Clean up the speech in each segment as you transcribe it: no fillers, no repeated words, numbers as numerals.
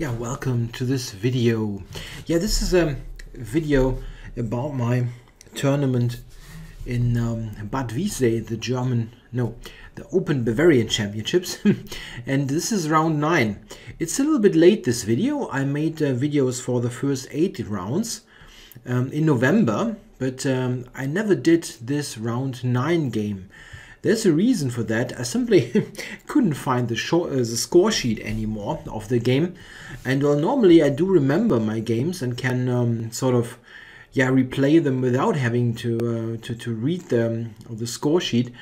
Yeah, welcome to this video. Yeah, this is a video about my tournament in Bad Wiessee, the Open Bavarian Championships. And this is round 9. It's a little bit late, this video. I made videos for the first 8 rounds in November, but I never did this round 9 game. There's a reason for that. I simply couldn't find the score sheet anymore of the game. And well, normally I do remember my games and can replay them without having to read the score sheet.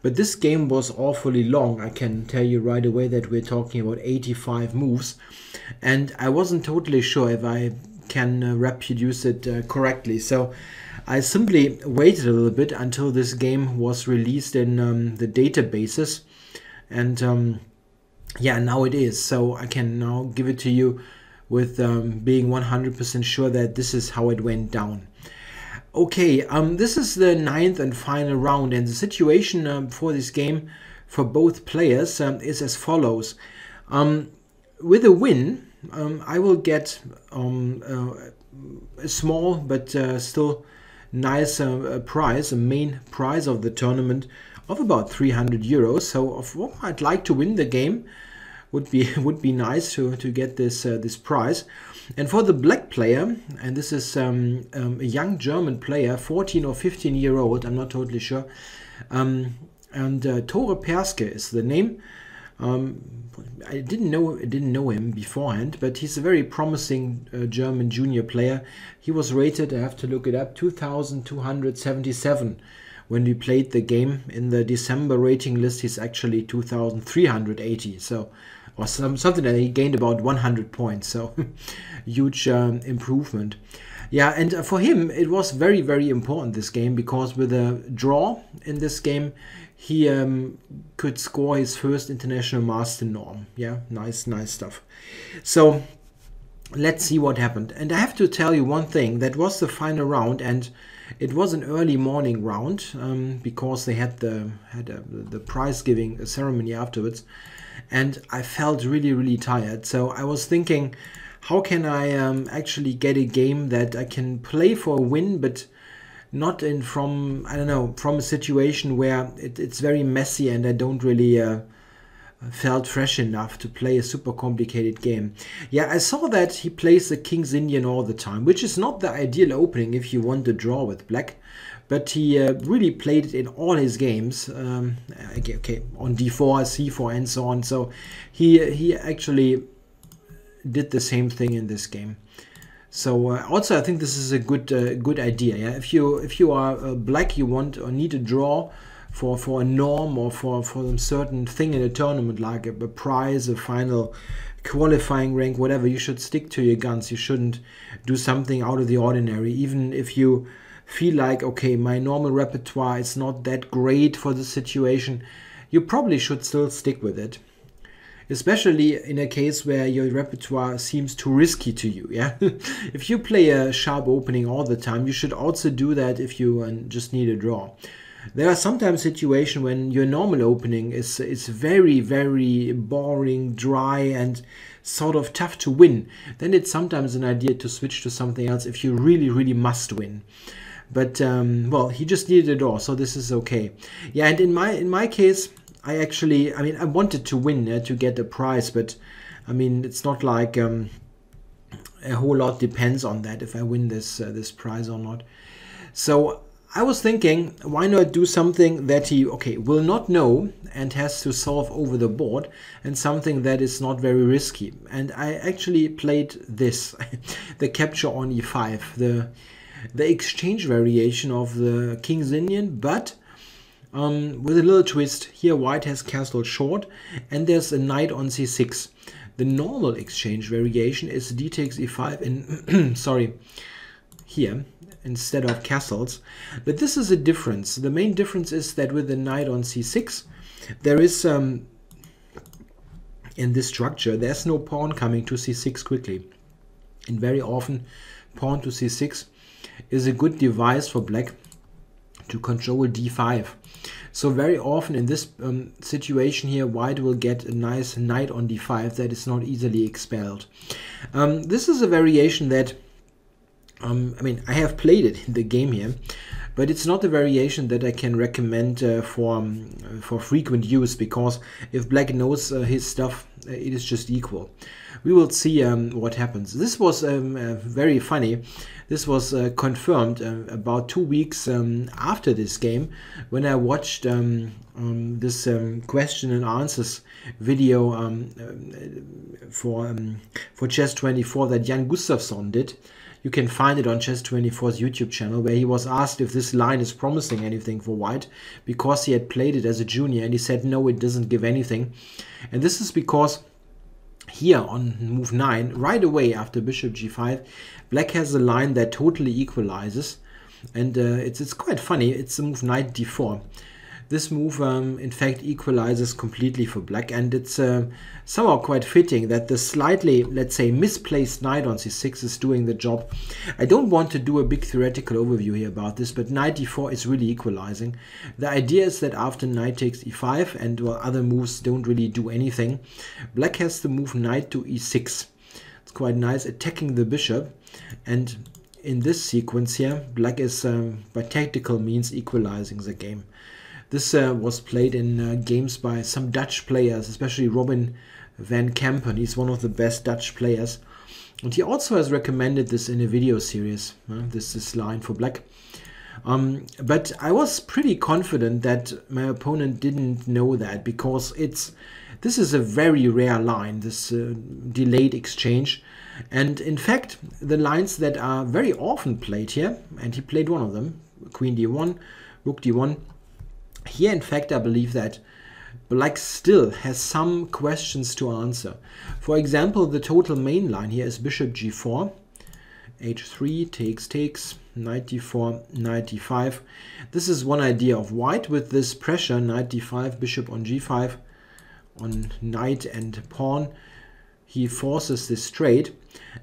But this game was awfully long. I can tell you right away that we're talking about 85 moves. And I wasn't totally sure if I can reproduce it correctly. So I simply waited a little bit until this game was released in the databases, and yeah, now it is. So I can now give it to you with being 100% sure that this is how it went down. Okay, this is the 9th and final round, and the situation for this game for both players is as follows. With a win, I will get a small but still nice prize, a main prize of the tournament of about 300 euros. So I'd like to win the game. Would be nice to get this this prize. And for the black player, and this is a young German player, 14 or 15-year-old, I'm not totally sure, and Perske is the name. I didn't know him beforehand, but he's a very promising German junior player. He was rated, I have to look it up, 2,277 when we played the game. In the December rating list, he's actually 2,380. So, or something that he gained about 100 points. So, huge improvement. Yeah, and for him, it was very, very important, this game, because with a draw in this game, he could score his first international master norm. Yeah, nice stuff. So let's see what happened. And I have to tell you one thing. That was the final round, and it was an early morning round because they had the prize giving ceremony afterwards, and I felt really tired. So I was thinking, how can I actually get a game that I can play for a win, but not from a situation where it's very messy and I don't really felt fresh enough to play a super complicated game. Yeah, I saw that he plays the King's Indian all the time, which is not the ideal opening if you want to draw with black, but he really played it in all his games, okay, on d4, c4 and so on. So he actually did the same thing in this game. So also I think this is a good idea. Yeah, if you are black, you want or need to draw for a norm or for some certain thing in a tournament, like a prize, a final qualifying rank, whatever. You should stick to your guns. You shouldn't do something out of the ordinary, even if you feel like, okay, my normal repertoire is not that great for the situation. You probably should still stick with it, especially in a case where your repertoire seems too risky to you. Yeah, if you play a sharp opening all the time, you should also do that if you just need a draw. There are sometimes situations when your normal opening is very boring, dry, and sort of tough to win. Then it's sometimes an idea to switch to something else if you really must win. But well, he just needed a draw, so this is okay. Yeah, and in my case, I wanted to win to get a prize, but I mean, it's not like a whole lot depends on that if I win this prize or not. So I was thinking, why not do something that he will not know and has to solve over the board, and something that is not very risky. And I actually played this, the capture on e5, the exchange variation of the King's Indian, but with a little twist. Here white has castled short, and there's a knight on c6. The normal exchange variation is d takes e5 and sorry, here instead of castles. But this is a difference. The main difference is that with the knight on c6, there is in this structure, there's no pawn coming to c6 quickly. And very often pawn to c6 is a good device for black to control d5. So very often in this situation here, white will get a nice knight on d5 that is not easily expelled. This is a variation that, I mean, I have played it in the game here, but it's not a variation that I can recommend for frequent use, because if black knows his stuff, it is just equal. We will see what happens. This was very funny. This was confirmed about 2 weeks after this game, when I watched this question and answers video for Chess24 that Jan Gustafsson did. You can find it on Chess24's YouTube channel, where he was asked if this line is promising anything for white, because he had played it as a junior, and he said no, it doesn't give anything. And this is because here on move 9, right away after bishop g5, black has a line that totally equalizes, and it's quite funny. It's the move knight d4. This move in fact equalizes completely for black, and it's somehow quite fitting that the slightly, let's say, misplaced knight on c6 is doing the job. I don't want to do a big theoretical overview here about this, but knight d4 is really equalizing. The idea is that after knight takes e5 and well, other moves don't really do anything, black has to move knight to e6. It's quite nice, attacking the bishop, and in this sequence here, black is by tactical means equalizing the game. This was played in games by some Dutch players, especially Robin van Kampen. He's one of the best Dutch players. And he also has recommended this in a video series, this line for black. But I was pretty confident that my opponent didn't know that, because this is a very rare line, this delayed exchange. And in fact, the lines that are very often played here, and he played one of them, queen d1, rook d1, here, in fact, I believe that black still has some questions to answer. For example, the total main line here is bishop g4, h3, takes, knight d4, knight d5. This is one idea of white with this pressure, knight d5, bishop on g5, on knight and pawn. He forces this trade.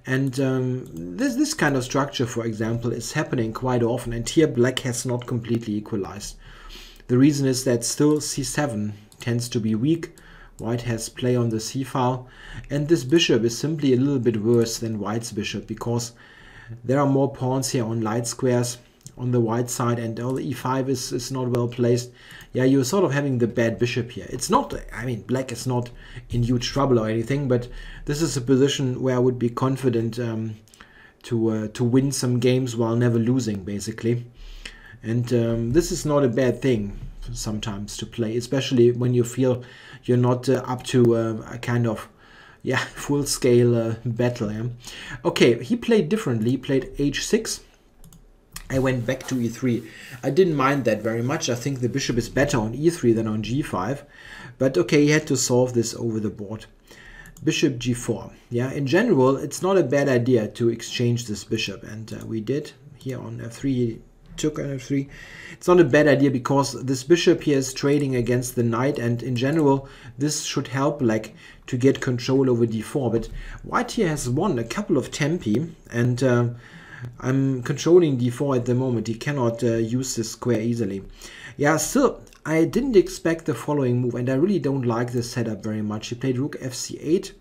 And this kind of structure, for example, is happening quite often. And here black has not completely equalized. The reason is that still c7 tends to be weak. White has play on the c file, and this bishop is simply a little bit worse than white's bishop, because there are more pawns here on light squares on the white side, and all the e5 is not well placed. Yeah, you're sort of having the bad bishop here. It's not, I mean, black is not in huge trouble or anything, but this is a position where I would be confident to win some games while never losing, basically. And this is not a bad thing sometimes to play, especially when you feel you're not up to a kind of full-scale battle. Yeah? Okay, he played differently. He played h6. I went back to e3. I didn't mind that very much. I think the bishop is better on e3 than on g5. But okay, he had to solve this over the board. Bishop g4. Yeah, in general, it's not a bad idea to exchange this bishop. And we did here on f3. Took on f3. It's not a bad idea, because this bishop here is trading against the knight, and in general this should help black to get control over d4. But white here has won a couple of tempi, and I'm controlling d4 at the moment. He cannot use this square easily. Yeah, still I didn't expect the following move, and I really don't like this setup very much. He played rook fc8,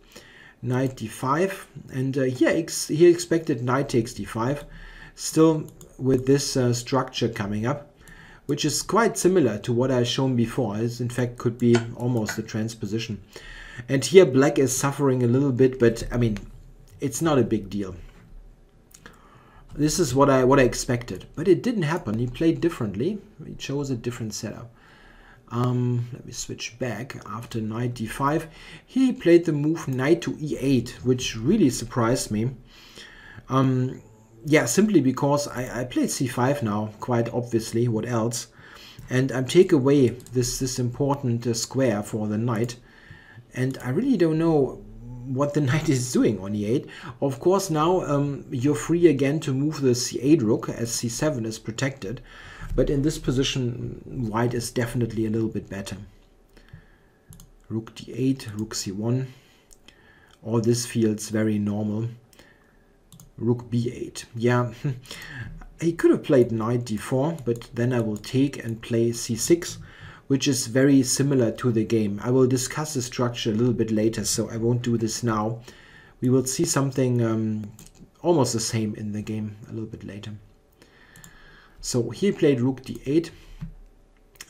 knight d5, and he expected knight takes d5. Still, with this structure coming up, which is quite similar to what I've shown before. It in fact could be almost a transposition. And here black is suffering a little bit, but I mean, it's not a big deal. This is what I expected, but it didn't happen. He played differently. He chose a different setup. Let me switch back. After knight d5, he played the move knight to e8, which really surprised me. Yeah, simply because I played c5 now, quite obviously, what else? And I take away this important square for the knight, and I really don't know what the knight is doing on e8. Of course, now you're free again to move the c8 rook, as c7 is protected, but in this position, white is definitely a little bit better. Rook d8, rook c1, all this feels very normal. Rook b8. Yeah, he could have played knight d4, but then I will take and play c6, which is very similar to the game. I will discuss the structure a little bit later, so I won't do this now. We will see something almost the same in the game a little bit later. So he played rook d8,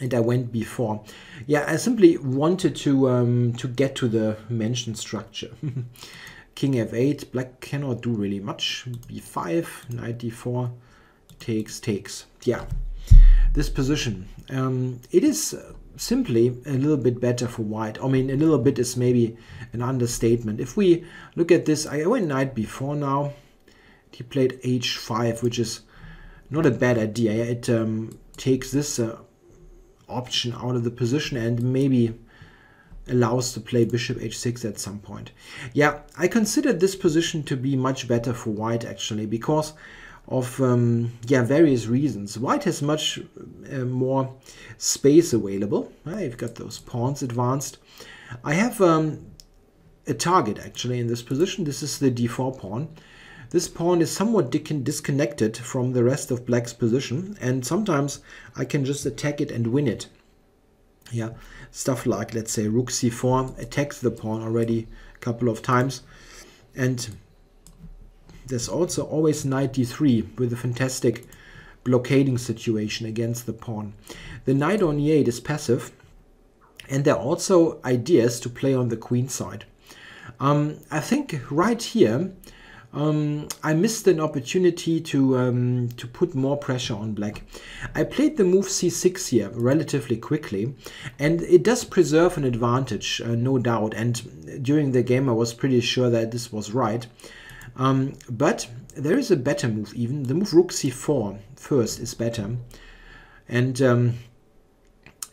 and I went b4. Yeah, I simply wanted to get to the mentioned structure. King f8, black cannot do really much. b5, knight d4, takes. Yeah, this position. It is simply a little bit better for white. I mean, a little bit is maybe an understatement. If we look at this, I went knight b4 now. He played h5, which is not a bad idea. It takes this option out of the position and maybe allows to play bishop h6 at some point. Yeah, I consider this position to be much better for white actually, because of various reasons. White has much more space available. I've got those pawns advanced. I have a target actually in this position. This is the d4 pawn. This pawn is somewhat disconnected from the rest of black's position, and sometimes I can just attack it and win it. Yeah, stuff like, let's say, rook c4 attacks the pawn already a couple of times, and there's also always knight d3 with a fantastic blockading situation against the pawn. The knight on e8 is passive, and there are also ideas to play on the queen side. I think right here I missed an opportunity to put more pressure on black. I played the move c6 here relatively quickly, and it does preserve an advantage, no doubt. And during the game I was pretty sure that this was right. But there is a better move even. The move rook c4 first is better. And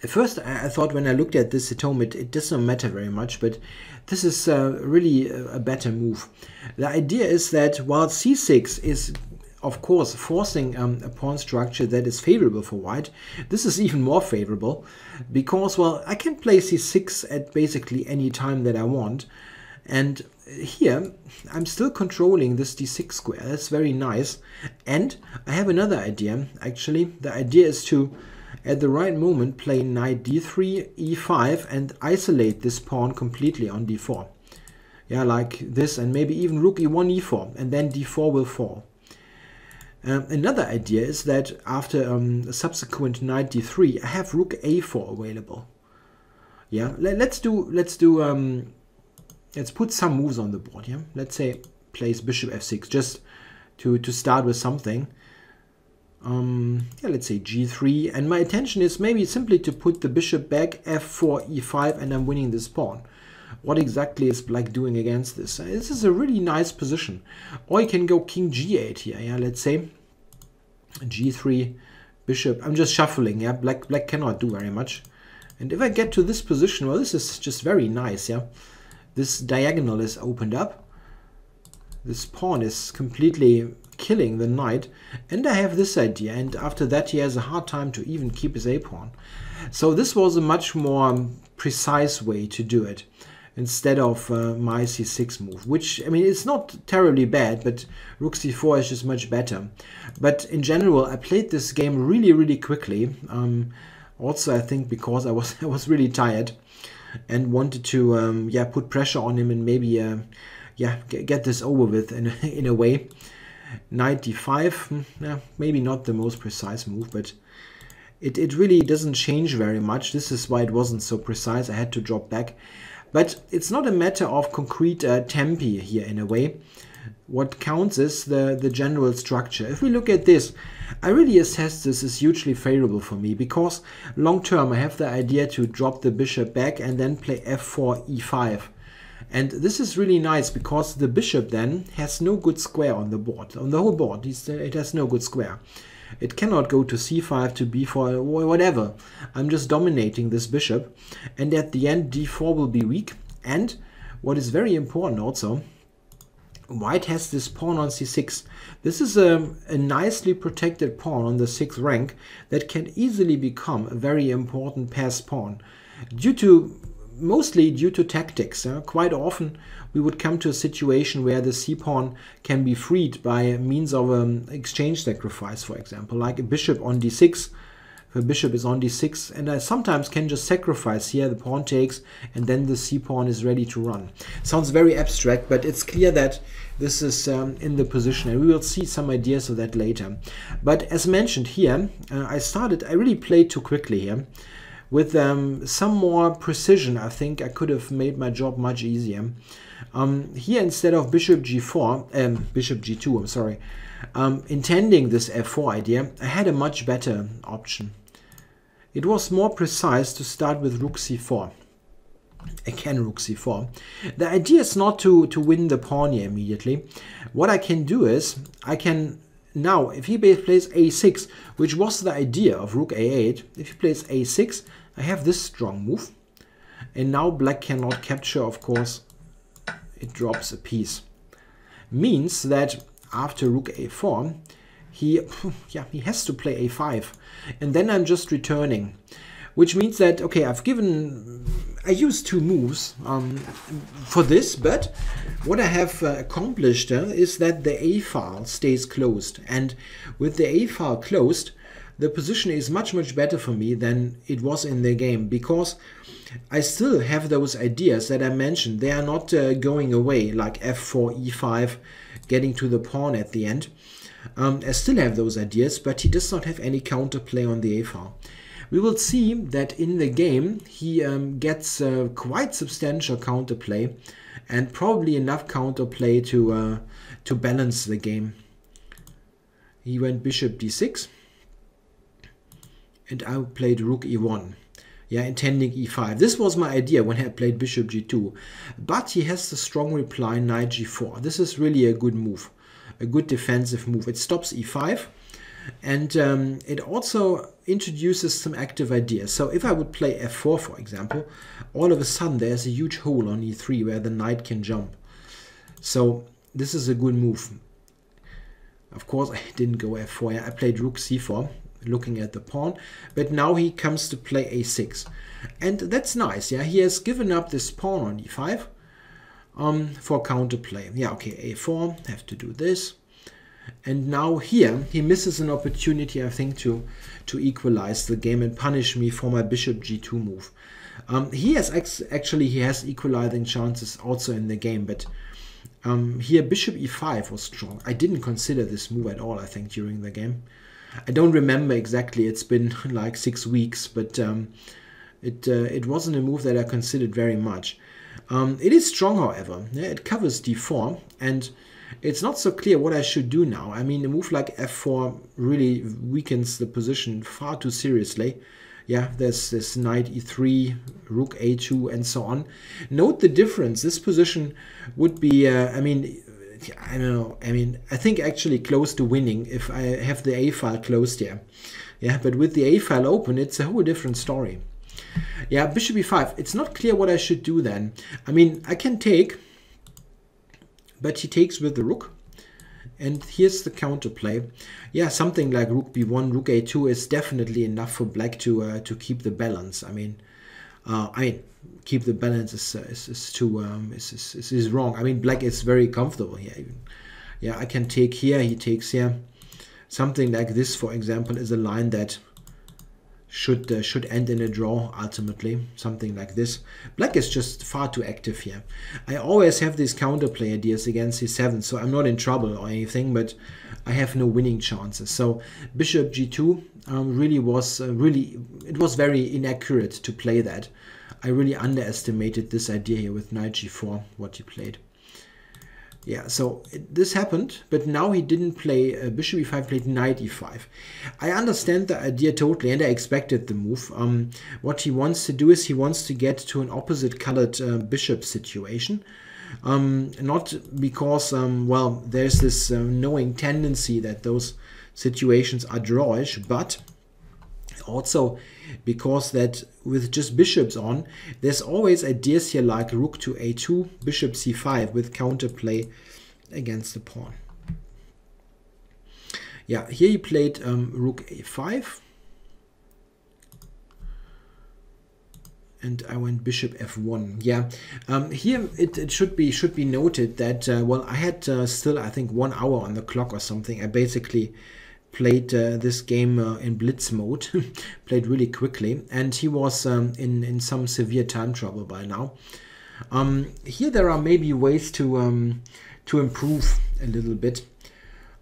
at first I thought when I looked at this at home it doesn't matter very much, but this is really a better move. The idea is that while c6 is of course forcing a pawn structure that is favorable for white, this is even more favorable because, well, I can play c6 at basically any time that I want. And here I'm still controlling this d6 square. That's very nice. And I have another idea actually. The idea is to, at the right moment, play knight d3, e5 and isolate this pawn completely on d4. Yeah, like this, and maybe even rook e1, e4, and then d4 will fall. Another idea is that after a subsequent knight d3, I have rook a4 available. Yeah, let's put some moves on the board. Yeah, let's say place bishop f6 just to start with something. Yeah, let's say g3, and my intention is maybe simply to put the bishop back, f4, e5, and I'm winning this pawn. What exactly is black doing against this? This is a really nice position. Or you can go king g8 here. Yeah, let's say g3, bishop. I'm just shuffling. Yeah, black cannot do very much. And if I get to this position, well, this is just very nice. Yeah, this diagonal is opened up. This pawn is completely killing the knight, and I have this idea, and after that he has a hard time to even keep his a-pawn. So this was a much more precise way to do it instead of my c6 move, which, I mean, it's not terribly bad, but rook c4 is just much better. But in general, I played this game really quickly. Also, I think because I was really tired and wanted to put pressure on him and maybe get this over with in a way. Knight d5, maybe not the most precise move, but it really doesn't change very much. This is why it wasn't so precise. I had to drop back. But it's not a matter of concrete tempi here in a way. What counts is the general structure. If we look at this, I really assess this is hugely favorable for me because long term I have the idea to drop the bishop back and then play f4, e5. And this is really nice because the bishop then has no good square on the board. On the whole board, it has no good square. It cannot go to c5, to b4, or whatever. I'm just dominating this bishop. And at the end, d4 will be weak. And what is very important also, white has this pawn on c6. This is a nicely protected pawn on the 6th rank that can easily become a very important pass pawn. Mostly due to tactics. Quite often we would come to a situation where the c-pawn can be freed by means of an exchange sacrifice, for example, like a bishop on d6 The bishop is on d6, and I sometimes can just sacrifice here, the pawn takes, and then the c-pawn is ready to run. Sounds very abstract, but it's clear that this is in the position, and we will see some ideas of that later. But as mentioned here, I really played too quickly here. With some more precision, I think I could have made my job much easier. Here, instead of bishop g4, bishop g2, I'm sorry, intending this f4 idea, I had a much better option. It was more precise to start with rook c4. Again, rook c4. The idea is not to win the pawn here immediately. What I can do is, I can now, if he plays a6, which was the idea of rook a8, if he plays a6, I have this strong move. And now black cannot capture, of course, it drops a piece. Means that after rook a4, he has to play a5. And then I'm just returning. Which means that, okay, I used two moves for this, but what I have accomplished is that the A file stays closed. And with the A file closed, the position is much, much better for me than it was in the game, because I still have those ideas that I mentioned. They are not going away, like f4, e5, getting to the pawn at the end. I still have those ideas, but he does not have any counterplay on the A file. We will see that in the game he gets quite substantial counterplay, and probably enough counterplay to balance the game. He went bishop d6, and I played rook e1. Yeah, intending e5. This was my idea when I played bishop g2. But he has the strong reply knight g4. This is really a good move, a good defensive move. It stops e5. And it also introduces some active ideas. So if I would play f4, for example, all of a sudden there's a huge hole on e3 where the knight can jump. So this is a good move. Of course, I didn't go f4. I played rook c4, looking at the pawn. But now he comes to play a6. And that's nice. Yeah, he has given up this pawn on e5 for counterplay. Yeah, okay, a4, have to do this. And now here he misses an opportunity, I think, to equalize the game and punish me for my bishop g2 move. He has equalizing chances also in the game, but here bishop e5 was strong. I didn't consider this move at all, I think, during the game. I don't remember exactly. It's been like 6 weeks, but it wasn't a move that I considered very much. It is strong, however. Yeah, it covers d4, and it's not so clear what I should do now. I mean, a move like f4 really weakens the position far too seriously. Yeah, there's this knight e3, rook a2, and so on. Note the difference. This position would be, I don't know. I mean, I think actually close to winning if I have the A file closed here. Yeah, but with the A file open, it's a whole different story. Yeah, bishop e5. It's not clear what I should do then. I mean, I can take, but he takes with the rook. And here's the counterplay. Yeah, something like rook b1, rook a2 is definitely enough for black to keep the balance. I mean, keep the balance is wrong. I mean, black is very comfortable here. Even. Yeah, I can take here. He takes here. Something like this, for example, is a line that should end in a draw ultimately. Something like this. Black is just far too active here. I always have these counterplay ideas against c7, so I'm not in trouble or anything, but I have no winning chances. So bishop g2 it was very inaccurate to play that. I really underestimated this idea here with knight g4, what he played. Yeah, so this happened, but now he didn't play bishop e5, played knight e5. I understand the idea totally, and I expected the move. What he wants to do is he wants to get to an opposite colored bishop situation. Not because, well, there's this knowing tendency that those situations are drawish, but also because that with just bishops on, there's always ideas here like rook to a2, bishop c5 with counterplay against the pawn. Yeah, here he played rook a5, and I went bishop f1. Yeah, here it should be noted that well, I had still, I think, 1 hour on the clock or something. I basically played this game in blitz mode, played really quickly, and he was in some severe time trouble by now. Here there are maybe ways to improve a little bit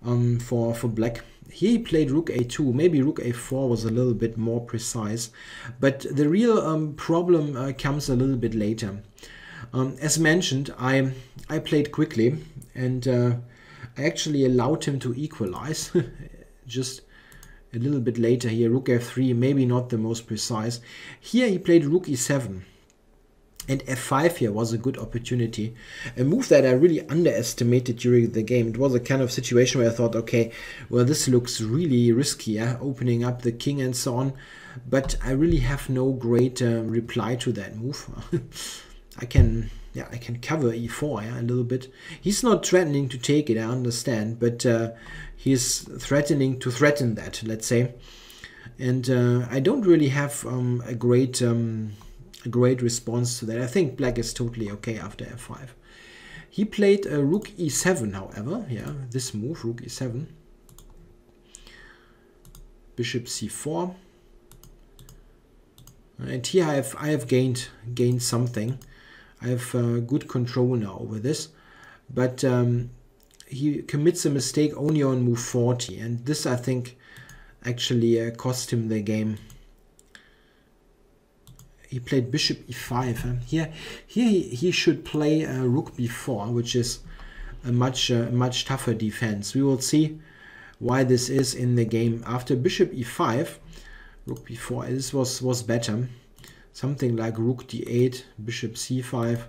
for black. Here he played rook a2, maybe rook a4 was a little bit more precise, but the real problem comes a little bit later. As mentioned, I played quickly, and I actually allowed him to equalize just a little bit later here. Rook f3, maybe not the most precise. Here he played rook e7. And f5 here was a good opportunity. A move that I really underestimated during the game. It was a kind of situation where I thought, okay, well, this looks really risky, opening up the king and so on. But I really have no great reply to that move. I can cover e4 a little bit. He's not threatening to take it, I understand, but he's threatening to threaten that, let's say. And I don't really have a great response to that. I think black is totally okay after f5. He played rook e7, however. Yeah, this move, rook e7. Bishop c4. And here I have gained something. I have good control now over this. But he commits a mistake only on move 40. And this, I think, actually cost him the game. He played bishop e5. Here he should play rook b4, which is a much tougher defense. We will see why this is in the game. After bishop e5, rook b4, this was better. Something like rook d8, bishop c5.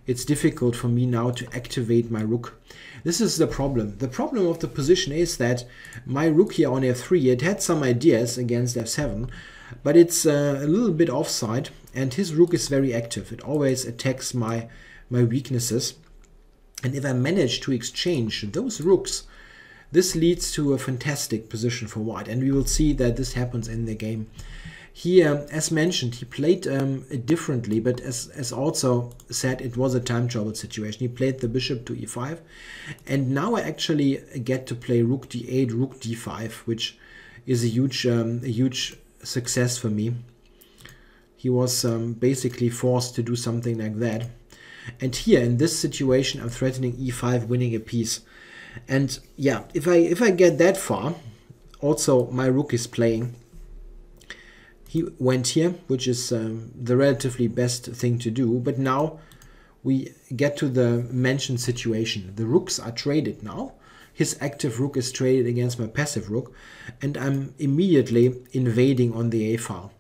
It's difficult for me now to activate my rook. This is the problem. The problem of the position is that my rook here on f3, it had some ideas against f7, but it's a little bit offside, and his rook is very active. It always attacks my weaknesses. And if I manage to exchange those rooks, this leads to a fantastic position for white. And we will see that this happens in the game. Here, as mentioned, he played it differently, but as also said, it was a time trouble situation. He played the bishop to e5, and now I actually get to play rook d8, rook d5, which is a huge success for me. He was basically forced to do something like that. And here in this situation, I'm threatening e5, winning a piece. And yeah, if I get that far, also my rook is playing. He went here, which is the relatively best thing to do. But now we get to the mentioned situation. The rooks are traded now. His active rook is traded against my passive rook, and I'm immediately invading on the a file.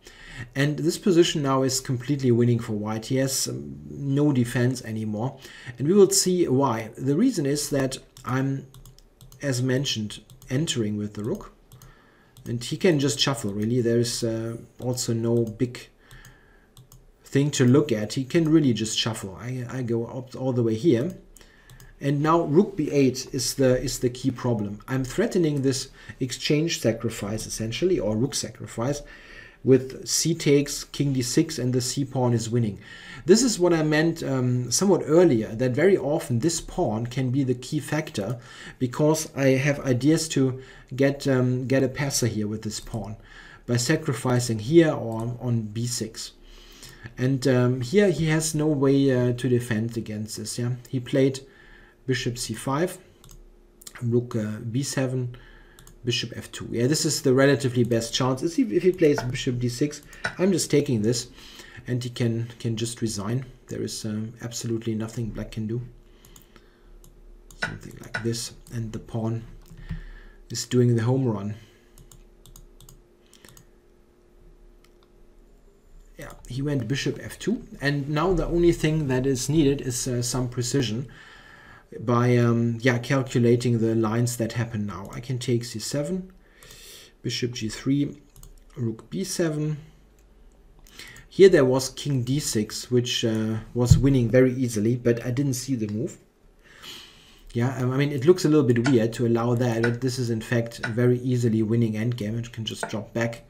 And this position now is completely winning for white. He has no defense anymore, and we will see why. The reason is that I'm, as mentioned, entering with the rook, and he can just shuffle, really. There's also no big thing to look at. He can really just shuffle. I go up all the way here. And now rook b8 is the key problem. I'm threatening this exchange sacrifice, essentially, or rook sacrifice, with c takes, king d6, and the c pawn is winning. This is what I meant somewhat earlier, that very often this pawn can be the key factor, because I have ideas to get a passer here with this pawn by sacrificing here or on b6. And here he has no way to defend against this. Yeah, he played bishop c5, rook b7, bishop f2. Yeah, this is the relatively best chance. If he plays bishop d6, I'm just taking this, and he can just resign. There is absolutely nothing black can do. Something like this, and the pawn is doing the home run. Yeah, he went bishop f2, and now the only thing that is needed is some precision by calculating the lines that happen now. I can take c7, bishop g3, rook b7. Here there was king d6, which was winning very easily, but I didn't see the move. Yeah, I mean, it looks a little bit weird to allow that, but this is in fact a very easily winning endgame. It can just drop back,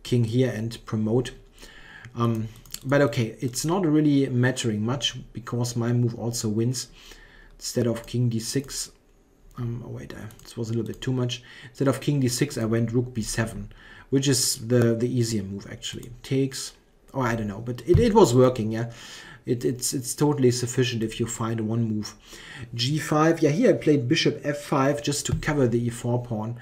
king here, and promote. But okay, it's not really mattering much, because my move also wins. Instead of king d6, Oh wait, this was a little bit too much. Instead of king d6, I went rook b7, which is the easier move actually. Takes, or I don't know, but it was working, yeah. It's totally sufficient if you find one move. g5, yeah, here I played bishop f5 just to cover the e4 pawn.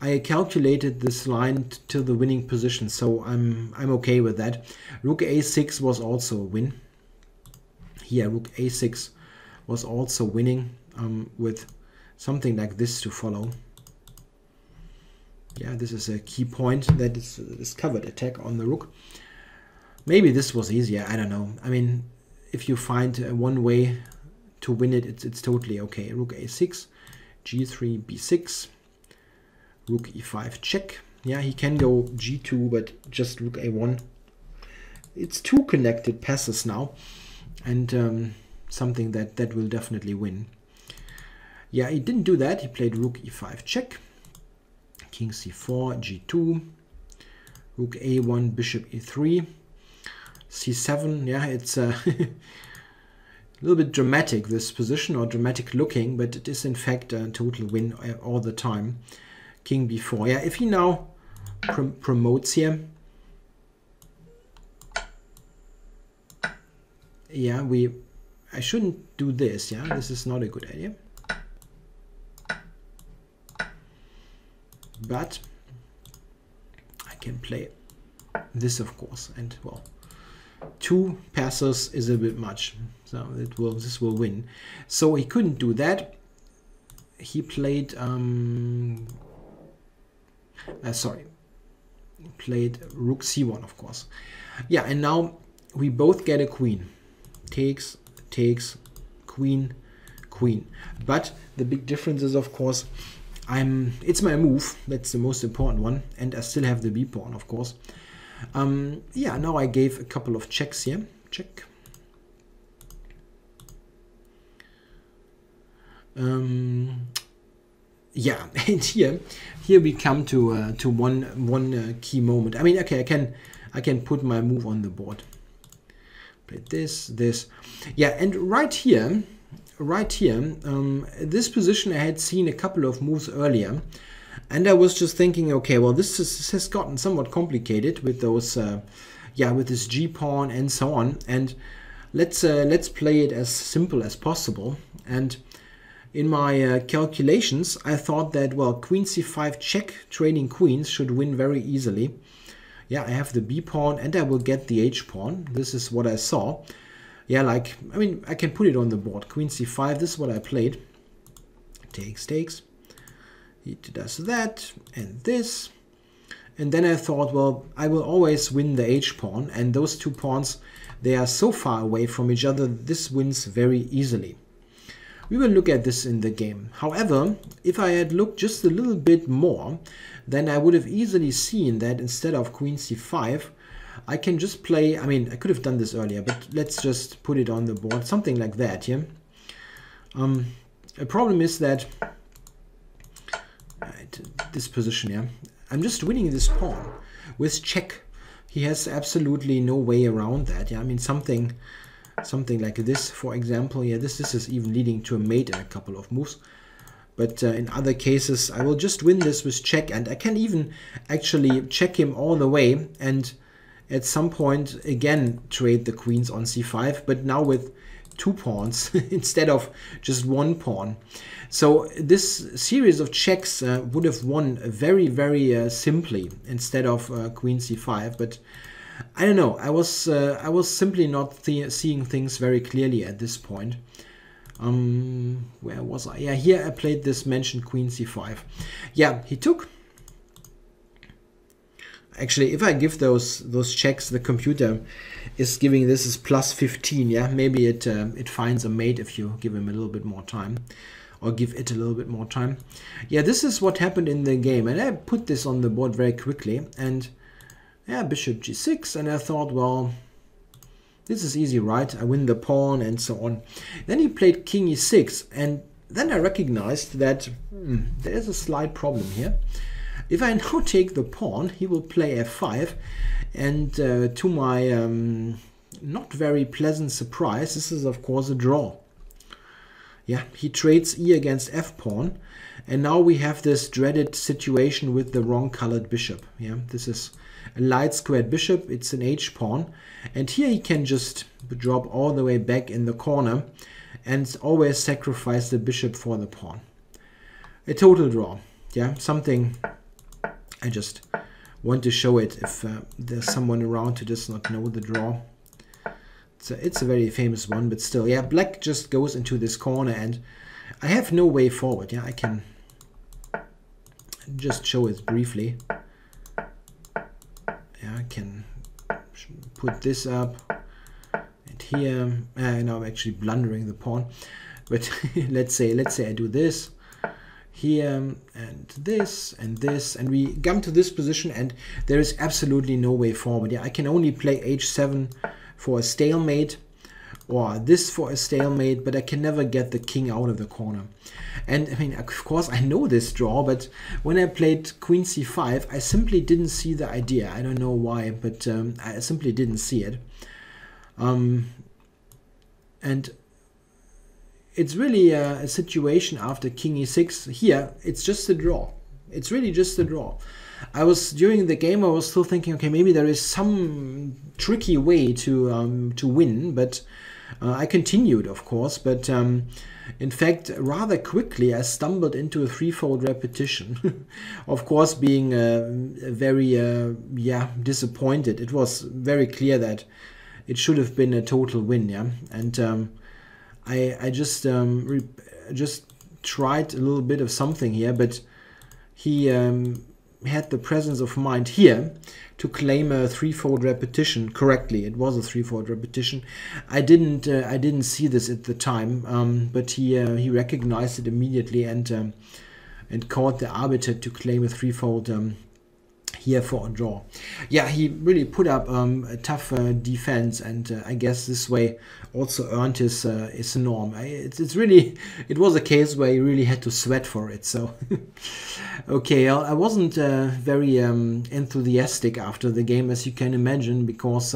I calculated this line to the winning position, so I'm okay with that. Rook a6 was also a win. Here, rook a6 was also winning with something like this to follow. Yeah, this is a key point, that is covered attack on the rook. Maybe this was easier, I don't know. I mean, if you find one way to win it, it's totally okay. Rook a6, g3, b6, rook e5 check. Yeah, he can go g2, but just rook a1. It's two connected passes now, and something that will definitely win. Yeah, he didn't do that. He played rook e5 check, king c4, g2, rook a1, bishop e3, c7. Yeah, it's a little bit dramatic, this position, or dramatic looking, but it is in fact a total win all the time. King b4. Yeah, if he now promotes here, yeah, I shouldn't do this. Yeah, this is not a good idea. But I can play this, of course, and well, two passes is a bit much, so this will win. So he couldn't do that. He played played rook c1, of course. Yeah, and now we both get a queen. Takes, queen, queen. But the big difference is, of course, it's my move. That's the most important one, and I still have the b pawn, of course. Yeah, now I gave a couple of checks here. Check. Yeah, and here we come to one key moment. I mean, okay, I can put my move on the board. Play this. Yeah, and right here, this position I had seen a couple of moves earlier, and I was just thinking, okay, well, this has gotten somewhat complicated with those, yeah, with this g pawn and so on. And let's play it as simple as possible. And in my calculations, I thought that, well, queen c5 check, trading queens, should win very easily. Yeah, I have the b pawn and I will get the h pawn. This is what I saw. Yeah, like, I mean, I can put it on the board. Queen c5, this is what I played. Takes. He does that and this. And then I thought, well, I will always win the h pawn. And those two pawns, they are so far away from each other, this wins very easily. We will look at this in the game. However, if I had looked just a little bit more, then I would have easily seen that instead of queen c5, I can just play, I mean, I could have done this earlier, but let's just put it on the board, something like that here. A problem is that this position here, I'm just winning this pawn with check. He has absolutely no way around that. Yeah, I mean, something like this, for example. Yeah, this is even leading to a mate in a couple of moves. But in other cases, I will just win this with check, and I can even actually check him all the way, and at some point again trade the queens on c5, but now with two pawns instead of just one pawn. So this series of checks would have won very, very simply instead of queen c5, but I don't know. I was simply not seeing things very clearly at this point. Where was I? Yeah, here I played this mentioned queen c5. Yeah, he took. Actually, if I give those checks, the computer is giving this as plus 15. Yeah, maybe it finds a mate if you give him a little bit more time, or give it a little bit more time. Yeah, this is what happened in the game, and I put this on the board very quickly. And yeah, bishop g6, and I thought, well, this is easy, right? I win the pawn and so on. Then he played king e6, and then I recognized that there is a slight problem here. If I now take the pawn, he will play f5, and to my not very pleasant surprise, this is of course a draw. Yeah, he trades e against f pawn, and now we have this dreaded situation with the wrong colored bishop. Yeah, this is a light squared bishop, it's an h pawn, and here he can just drop all the way back in the corner and always sacrifice the bishop for the pawn. A total draw. Yeah, something I just want to show it if there's someone around who does not know the draw. It's a very famous one, but still, yeah, black just goes into this corner and I have no way forward. Yeah, I can just show it briefly. Yeah, I can put this up and here. Now I'm actually blundering the pawn, but let's say I do this here and this and this, and we come to this position and there is absolutely no way forward. Yeah, I can only play h7 for a stalemate or this for a stalemate, but I can never get the king out of the corner. And I mean, of course I know this draw, but when I played queen c5 I simply didn't see the idea. I don't know why, but I simply didn't see it. And it's really a situation after king e6. Here, it's just a draw. It's really just a draw. During the game, I was still thinking, okay, maybe there is some tricky way to win, but I continued, of course. But in fact, rather quickly, I stumbled into a threefold repetition. Of course, being very disappointed. It was very clear that it should have been a total win, yeah, and I just tried a little bit of something here, but he had the presence of mind here to claim a threefold repetition correctly. It was a threefold repetition. I didn't see this at the time, but he recognized it immediately and caught the arbiter to claim a threefold here for a draw. Yeah, he really put up a tough defense, and I guess this way also earned his norm. It was a case where he really had to sweat for it. So okay, I wasn't very enthusiastic after the game, as you can imagine, because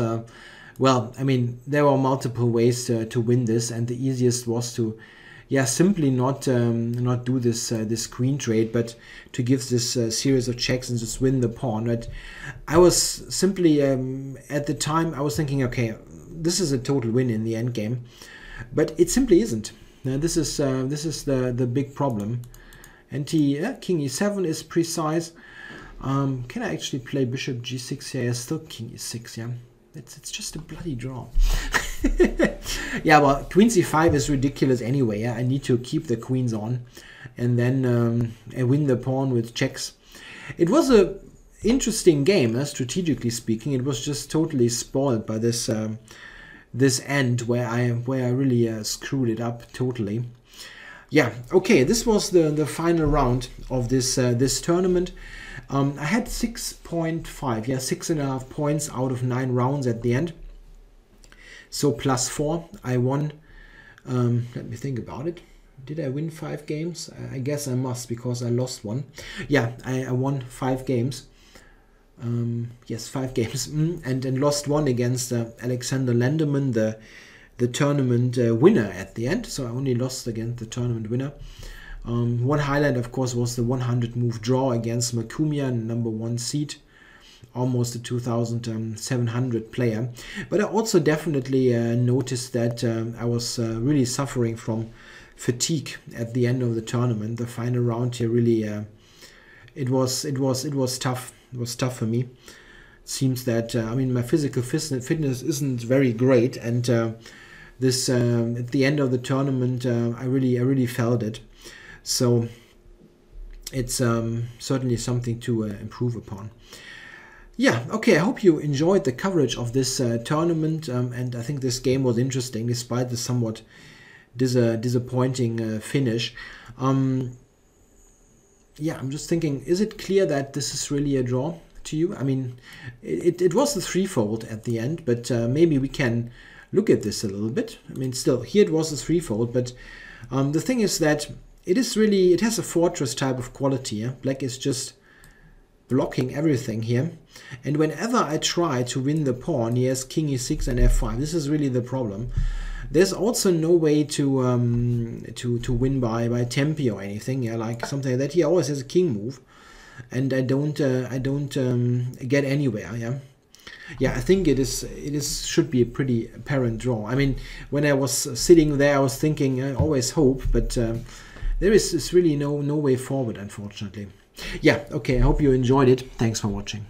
well, I mean, there were multiple ways to win this, and the easiest was to simply not do this queen trade, but to give this series of checks and just win the pawn. But I was simply at the time I was thinking, okay, this is a total win in the end game, but it simply isn't. Now, this is the big problem. And king e7 is precise. Can I actually play bishop g6 here? Yeah, still king e6. Yeah, it's just a bloody draw. Yeah, well, queen c5 is ridiculous anyway. Yeah? I need to keep the queens on and then I win the pawn with checks. It was a interesting game, strategically speaking. It was just totally spoiled by this this end where I really screwed it up totally. Yeah, okay, this was the final round of this this tournament. I had 6.5, yeah, 6.5 points out of 9 rounds at the end. So +4, I won. Let me think about it. Did I win 5 games? I guess I must, because I lost one. Yeah, I won 5 games. Yes, 5 games, and lost one against Alexander Lenderman, the tournament winner at the end. So I only lost against the tournament winner. One highlight, of course, was the 100 move draw against Makumian, #1 seed. Almost a 2,700 player. But I also definitely noticed that I was really suffering from fatigue at the end of the tournament. The final round here really, it was tough. It was tough for me. It seems that I mean, my physical fitness isn't very great, and this at the end of the tournament, I really felt it. So it's certainly something to improve upon. Yeah, okay, I hope you enjoyed the coverage of this tournament, and I think this game was interesting despite the somewhat disappointing finish. Yeah, I'm just thinking, is it clear that this is really a draw to you? I mean, it was a threefold at the end, but maybe we can look at this a little bit. I mean, still, here it was a threefold, but the thing is that it has a fortress type of quality. Yeah? Black is just blocking everything here, and whenever I try to win the pawn, he has king e6 and f5. This is really the problem. There's also no way to win by tempi or anything. Yeah, like something like that. He always has a king move, and I don't get anywhere. Yeah. Yeah, I think it should be a pretty apparent draw. I mean, when I was sitting there, I was thinking, I always hope, but there is really no way forward, unfortunately. Yeah, okay, I hope you enjoyed it. Thanks for watching.